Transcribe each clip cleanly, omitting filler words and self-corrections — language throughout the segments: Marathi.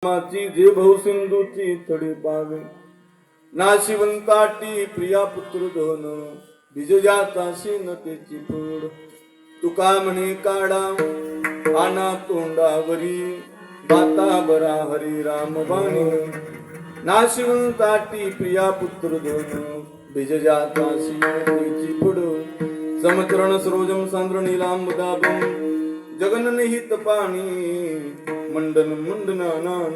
माझी जे भाऊ सिंधूची तडी पावे नाशिवंताटी प्रिया पुत्र धन बीज जाताशी न त्याची फळ तुका म्हणे काढा आना तोंडावरी बाता बरा हरी राम वाणी नाशिवंताटी प्रिया पुत्र धन बीज जाताशी न त्याची फळ समचरण सरोजम सांद्र नीलांबदाबम जगननिहित पाणी मंडन मंडनानान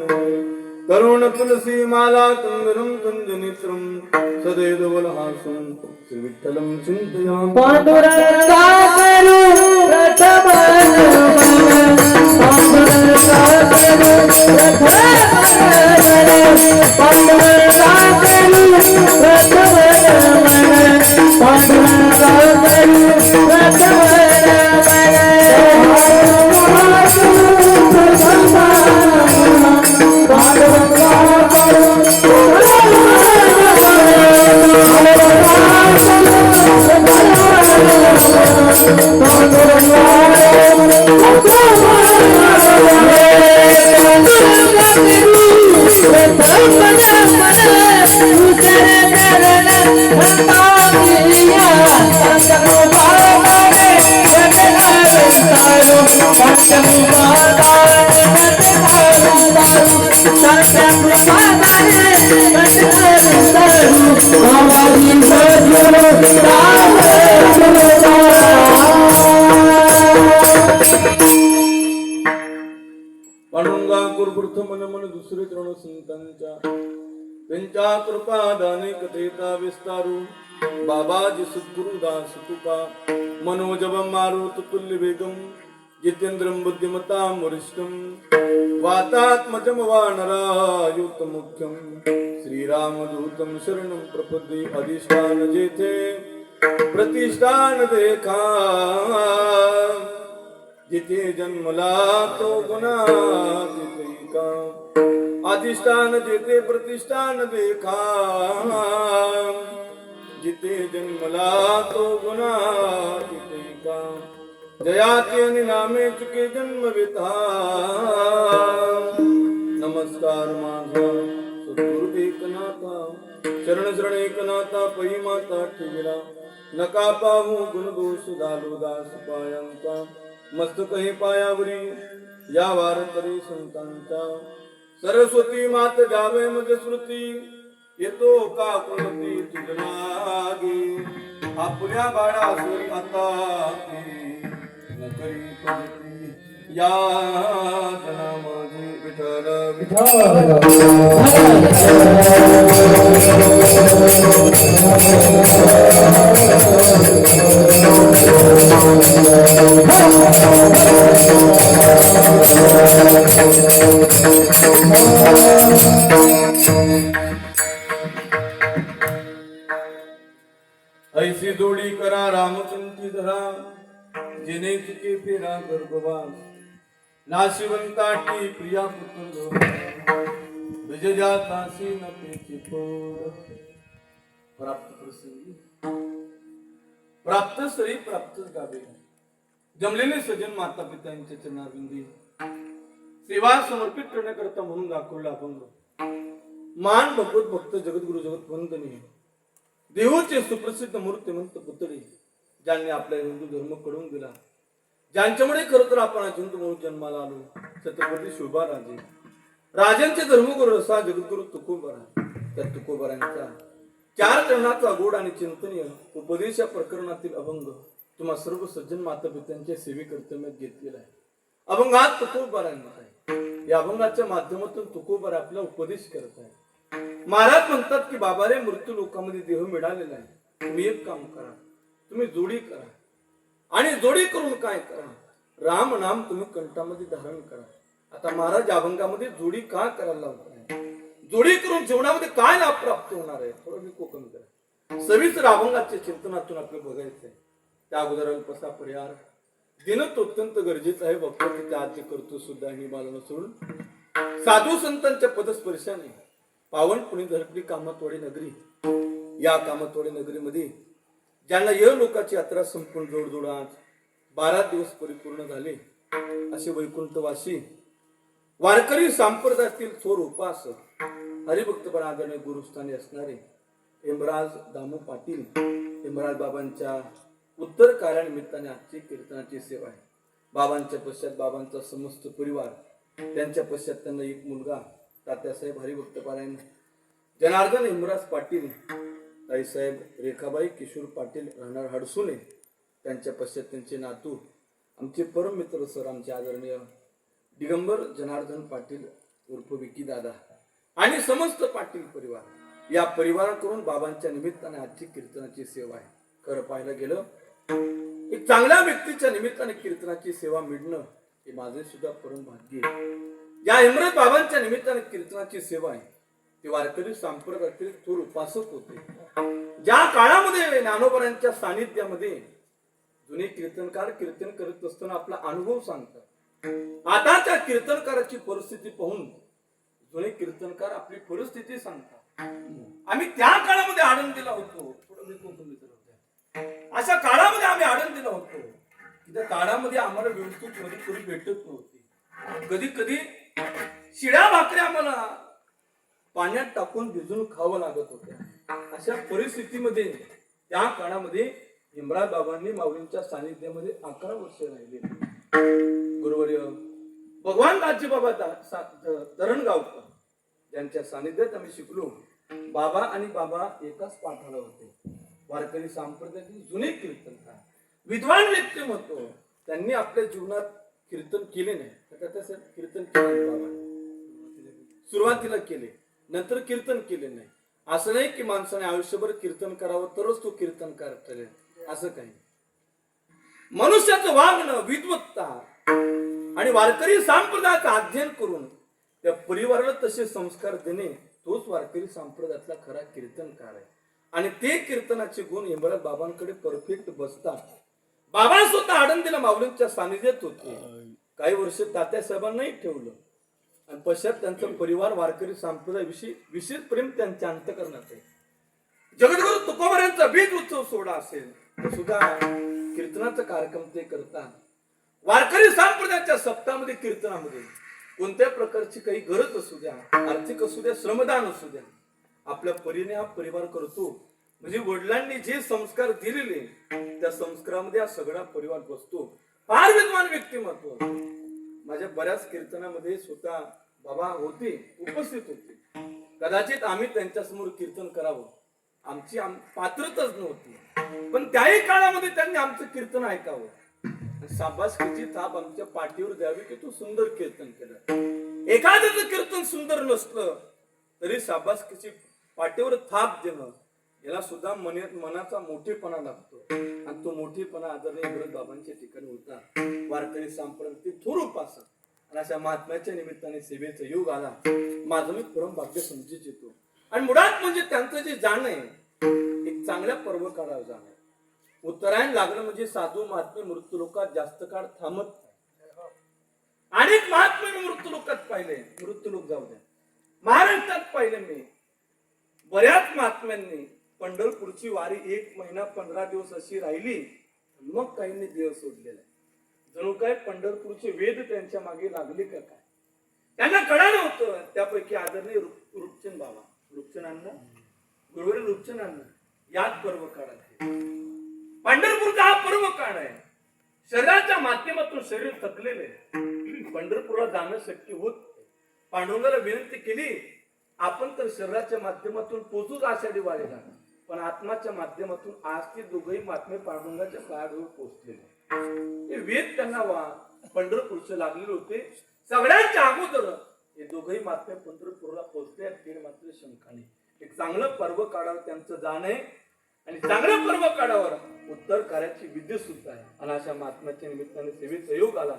करुण तुलसी माला कंदरम कंदनेत्रम सदैव हासं श्री विठ्ठलं चिंतयामि पांडुरंगा करू प्रथम पांडुरंगा करू प्रथम पांडुरंगा करू प्रथम पांडुरंगा करू प्रथम पांडुरंगा गुरुप्रथ मन मन दुसरे तृण संतांच्या त्यांच्या कृपा दाने कथेता विस्तारू बाबाजी सद्गुरु दास तुका मनोजब मारुत तुल्य वेगम जितेंद्रम बुद्धिमतां वरिष्ठम वातात्मजम वानरायुत मुख्यम श्रीरामदूतम शरणं प्रपद्ये अधिष्ठान जेथे प्रतिष्ठान देखा जिथे जन्मला तो गुना तिथे का अधिष्ठान जेथे प्रतिष्ठान देखा जिथे जन्मला तो गुना तिथे का जयाती नामे चुके जन्म विता नमस्कार माझा सद्गुरु एकनाथा शरण शरण एकनाथा पै माता ठेविला नका पाहू गुण दोष झालो दास पायांचा मस्तक हे पायावरी या वारकरी संतांचा सरस्वती मात जावे मज स्मृती येतो का कोणती तुझलागी आपल्या बाळासुरी आता नकरी पडती या जना माझे विठ्ठल ऐसी जोडी करा रामचंद्री धरा जिने चुके फेरा गर्भवास नाशिवंताटी प्रिया पुत्र विजयातासी न पेची पोर प्राप्त प्रसंगी प्राप्त स्त्री प्राप्तच गावे जमलेले सजन माता पित्यांच्या चरणाविंदी सेवा समर्पित करण्याकरता म्हणून दाखवला अभंग मान भगवत भक्त जगद्गुरु जगत वंदनीय देवचे सुप्रसिद्ध मूर्तिमंत पुतळे ज्यांनी आपला हिंदू धर्म कडून दिला ज्यांच्यामुळे खरं तर आपण हिंदू म्हणून जन्माला आलो छत्रपती शोभाराजे राजांचे धर्मगुरु रसा जगद्गुरु तुकोबरा त्या तुकोबरांचा 4 चरणाचा गोड आणि चिंतनीय उपदेश या प्रकरणातील अभंग तुम्हा सर्व सज्जन माता पित्यांच्या सेवेकर्तव्यात घेतलेला आहे. अभंगात तुकोबरांना आहे. या अभंगाच्या माध्यमातून तुकोबर आपला उपदेश करत आहे. महाराज म्हणतात की बाबा रे मृत्यू लोकांमध्ये देह मिळालेला आहे. तुम्ही एक काम करा, तुम्ही जोडी करा आणि जोडी करून काय करा, राम नाम तुम्ही कंठामध्ये धारण करा. आता महाराज अभंगामध्ये जोडी का करायला लावताय, जोडी करून जीवनामध्ये काय लाभ प्राप्त होणार आहे थोडं मी कोकण करा. सविस्तर अभंगाच्या चिंतनातून आपल्याला बघायचंय. त्या अगोदर अल्पसा परिहार देणं तो अत्यंत गरजेचं आहे. भक्तांनी त्या आधी करतो सुद्धा ही बालनं सोडून साधू संतांच्या पदस्पर्शाने पावन पुणे धरपली कामतवाडी नगरी. या कामतवाडी नगरीमध्ये ज्यांना या लोकांची यात्रा संपूर्ण जोडजोड आज 12 दिवस परिपूर्ण झाले असे वैकुंठवासी वारकरी संप्रदायातील थोर उपासक हरिभक्तपण आदरणीय गुरुस्थानी असणारे हेमराज दामू पाटील हेमराज बाबांच्या उत्तर कार्यानिमित्ताने आजची कीर्तनाची सेवा आहे. बाबांच्या पश्चात बाबांचा समस्त परिवार, त्यांच्या पश्चात त्यांना एक मुलगा तात्यासाहेब हरिभक्तपरायण जनार्दन हेमराज पाटील, ताईसाहेब रेखाबाई किशोर पाटील राहणार हडसुने, त्यांच्या पश्चात त्यांचे नातू आमचे परम मित्र सर आमचे आदरणीय दिगंबर जनार्दन पाटील उर्फ विकी दादा आणि समस्त पाटील परिवार, या परिवाराकडून बाबांच्या निमित्ताने आजची कीर्तनाची सेवा आहे. खरं पाहायला गेलं एक चांगल्या व्यक्तीच्या निमित्ताने कीर्तनाची सेवा मिळणं हे माझे सुद्धा परम भाग्य आहे. या हेमराज बाबांच्या निमित्ताने कीर्तनाची सेवा आहे. ते वारकरी संप्रदायातील थोर उपासक होते. ज्या काळामध्ये ज्ञानोबांच्या सानिध्यामध्ये जुने कीर्तनकार कीर्तन करत असताना आपला अनुभव सांगतात. आताच्या कीर्तनकाराची परिस्थिती पाहून जुने कीर्तनकार आपली परिस्थिती सांगतात. आम्ही त्या काळामध्ये आनंदीला होतो. अशा काळामध्ये आम्ही आनंदीला होतो. त्या काळामध्ये आम्हाला व्यवस्थित कधी भेटत नव्हती. कधी कधी शिळ्या भाकऱ्या आम्हाला पाण्यात टाकून भिजून खावं लागत होत्या. अशा परिस्थितीमध्ये त्या काळामध्ये हेमराज बाबांनी माऊलींच्या सानिध्यामध्ये 11 वर्ष राहिले. गुरुवर्य भगवान राजबाबा धरणगावकर यांच्या सानिध्यात आम्ही शिकलो. बाबा आणि बाबा एकाच पाठाला होते. वारकरी संप्रदायातील जुने कीर्तनकार विद्वान व्यक्तिमत्व. त्यांनी आपल्या जीवनात कीर्तन केले नाही. कीर्तन केले बाबांनी सुरुवातीला केले, नंतर कीर्तन केले नाही. असं नाही की माणसाने आयुष्यभर कीर्तन करावं तरच तो कीर्तनकार ठरेल, असं काही. मनुष्याचं वागणं, विद्वत्ता आणि वारकरी संप्रदायाचं अध्ययन करून त्या परिवाराला तसे संस्कार देणे, तोच वारकरी संप्रदायातला खरा कीर्तनकार आहे. आणि ते कीर्तनाचे गुण हेमराज बाबांकडे परफेक्ट बसतात. बाबा स्वतः आनंदीला माऊलींच्या सानिध्यात होते. काही वर्ष तात्यासाहेबांनाही ठेवलं आणि पश्चात त्यांचा परिवार वारकरी संप्रदायाविषयी विशेष प्रेम त्यांच्या अंतःकरणात आहे. जगद्गुरु तुकोबारायांचा बीज उत्सव सोहळा असेल तर सुद्धा कीर्तनाचा कार्यक्रम ते करतात. वारकरी संप्रदायाच्या सप्ताहामध्ये कीर्तनामध्ये कोणत्या प्रकारची काही गरज असू द्या, आर्थिक असू द्या, श्रमदान असू द्या, आपल्या परीने हा परिवार करतो. म्हणजे वडिलांनी जे संस्कार दिलेले त्या संस्कारामध्ये हा सगळा परिवार बसतो. फार विद्वान व्यक्तिमत्व. माझ्या बऱ्याच कीर्तनामध्ये स्वतः बाबा होते, उपस्थित होते. कदाचित आम्ही त्यांच्या समोर कीर्तन करावं आमची पात्रताच नव्हती, पण त्याही काळामध्ये त्यांनी आमचं कीर्तन ऐकावं. शाबासकीची थाप आमच्या पाठीवर द्यावी की तू सुंदर कीर्तन केलं. एखाद्याचं कीर्तन सुंदर नसलं तरी शाबासकीची पाठीवर थाप देणं याला सुद्धा मनाचा मोठेपणा लागतो. आणि तो मोठेपणा आदरणीय हेमराज बाबांच्या ठिकाणी होता. वारकरी संप्रदायातील थोर उपासक आणि अशा महात्म्याच्या निमित्ताने सेवेचा योग आला. माझं मी परम भाग्य समजूच येतो. आणि मुळात म्हणजे त्यांचं जे जाणं आहे एक चांगल्या पर्व काळावर जाणं. उत्तरायण लागलं म्हणजे साधू महात्मे मृत्यू लोकात जास्त काळ थांबत नाही. अनेक महात्मे मृत्यू लोकात पाहिले, मृत्यू लोक जाऊ द्या, महाराष्ट्रात पाहिले मी बऱ्याच महात्म्यांनी पंढरपूरची वारी 1 महिना 15 दिवस अशी राहिली, मग काहींनी देव सोडलेला. जणू काय पंढरपूरचे वेद त्यांच्या मागे लागले का काय त्यांना कळालं होतं. त्यापैकी आदरणीय रूपचंद बाबा, रूपचंदांना गुरुवारी रूपचंदांना याच पर्व काळात पंढरपूरचा हा पर्व काळ आहे. शरीराच्या माध्यमातून शरीर थकलेले, पंढरपूरला जाणं शक्य होत. पांडुरंगाला विनंती केली, आपण तर शरीराच्या माध्यमातून पोचूच आषाढी वारीला, पण आत्माच्या माध्यमातून आज ते दोघही महात्मे पांडुरंगाच्या पायाजवळ पोहोचलेले. हे वेद त्यांना पंढरपूरचे लागलेले होते. सगळ्यांच्या अगोदर हे दोघही महात्मे पंढरपूरला पोहोचले. तीन मात्र शंकाने एक चांगलं पर्व काढावं त्यांचं जाण आहे. आणि चांगल्या पर्व काढावर उत्तर कार्याची विद्या सुद्धा आहे. आणि अशा महात्म्याच्या निमित्ताने सेवेचा योग आला.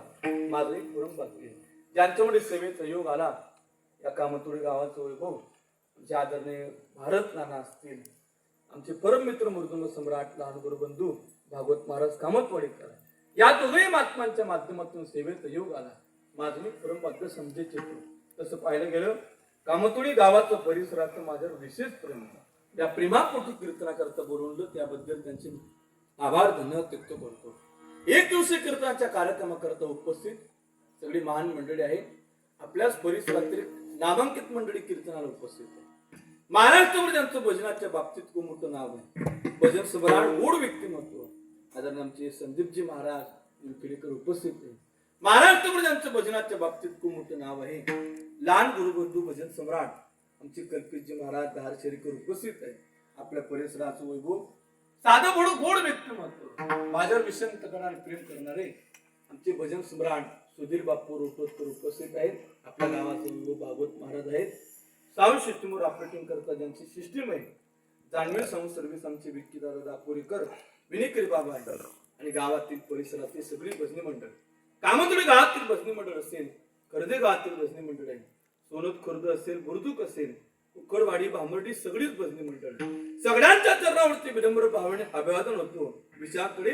माझं एक परम भाग्य आहे. ज्यांच्यामुळे सेवेचा योग आला या कामतोडी गावाचं वैभव जे आदरणीय भारत नाना असतील, आमचे परम मित्र मृदुंग सम्राट लहानगुरु बंधू भागवत महाराज कामतवाडीकर, या दोघही महात्मांच्या माध्यमातून सेवेचा योग आला. माझं मी परम भाग्य समजेच येतो. तसं पाहायला गेलं कामतोडी गावाचं परिसराचं माझ्यावर विशेष प्रेम आहे. या प्रेमापोटी कीर्तनाकरता बोलवलं त्याबद्दल त्यांचे आभार धन्यवाद व्यक्त करतो. एक दिवसीय कीर्तनाच्या कार्यक्रमाकरता उपस्थित सगळी महान मंडळी आहे. आपल्याच परिसरातील नामांकित मंडळी कीर्तनाला उपस्थित आहे. महाराष्ट्रामध्ये त्यांचं भजनाच्या बाबतीत खूप मोठं नाव आहे. भजन सम्राट गोड व्यक्तिमत्व आदरणीय आमचे संदीपजी महाराज निमखेडेकर उपस्थित आहे. महाराष्ट्रामध्ये त्यांचं भजनाच्या बाबतीत खूप मोठं नाव आहे. लहान गुरुबंधू भजन सम्राट आमचे कल्पितजी महाराज धारशेरीकर उपस्थित आहे. आपल्या परिसराचं वैभव साधं बडं गोड व्यक्तिमत्व माझ्यावर विषम तक्रार प्रेम करणारे आमचे भजन सम्राट सुधीर बापू रोटोतकर उपस्थित आहेत. आपल्या गावाचे वैभव भागवत महाराज आहेत. साऊंड सिस्टीमवर ऑपरेटिंग करता ज्यांची सिस्टीम आहे जाणवे साऊंड सर्व्हिस आमचे विक्कीदादा दापोरीकर विनिकरी बाबा आहेत. आणि गावातील परिसरातील सगळी भजनी मंडळ कामतुडी गावातील भजनी मंडळ असेल, कर्जे गावातील भजनी मंडळ आहे, सोनत खुर्द असेल, बुर्दुक असेल, उकडवाडी भांबर्डी सगळीच भजनी मंडळ सगळ्यांच्या चरणावरती विनम्र भावने अभिवादन होतो. विचारकडे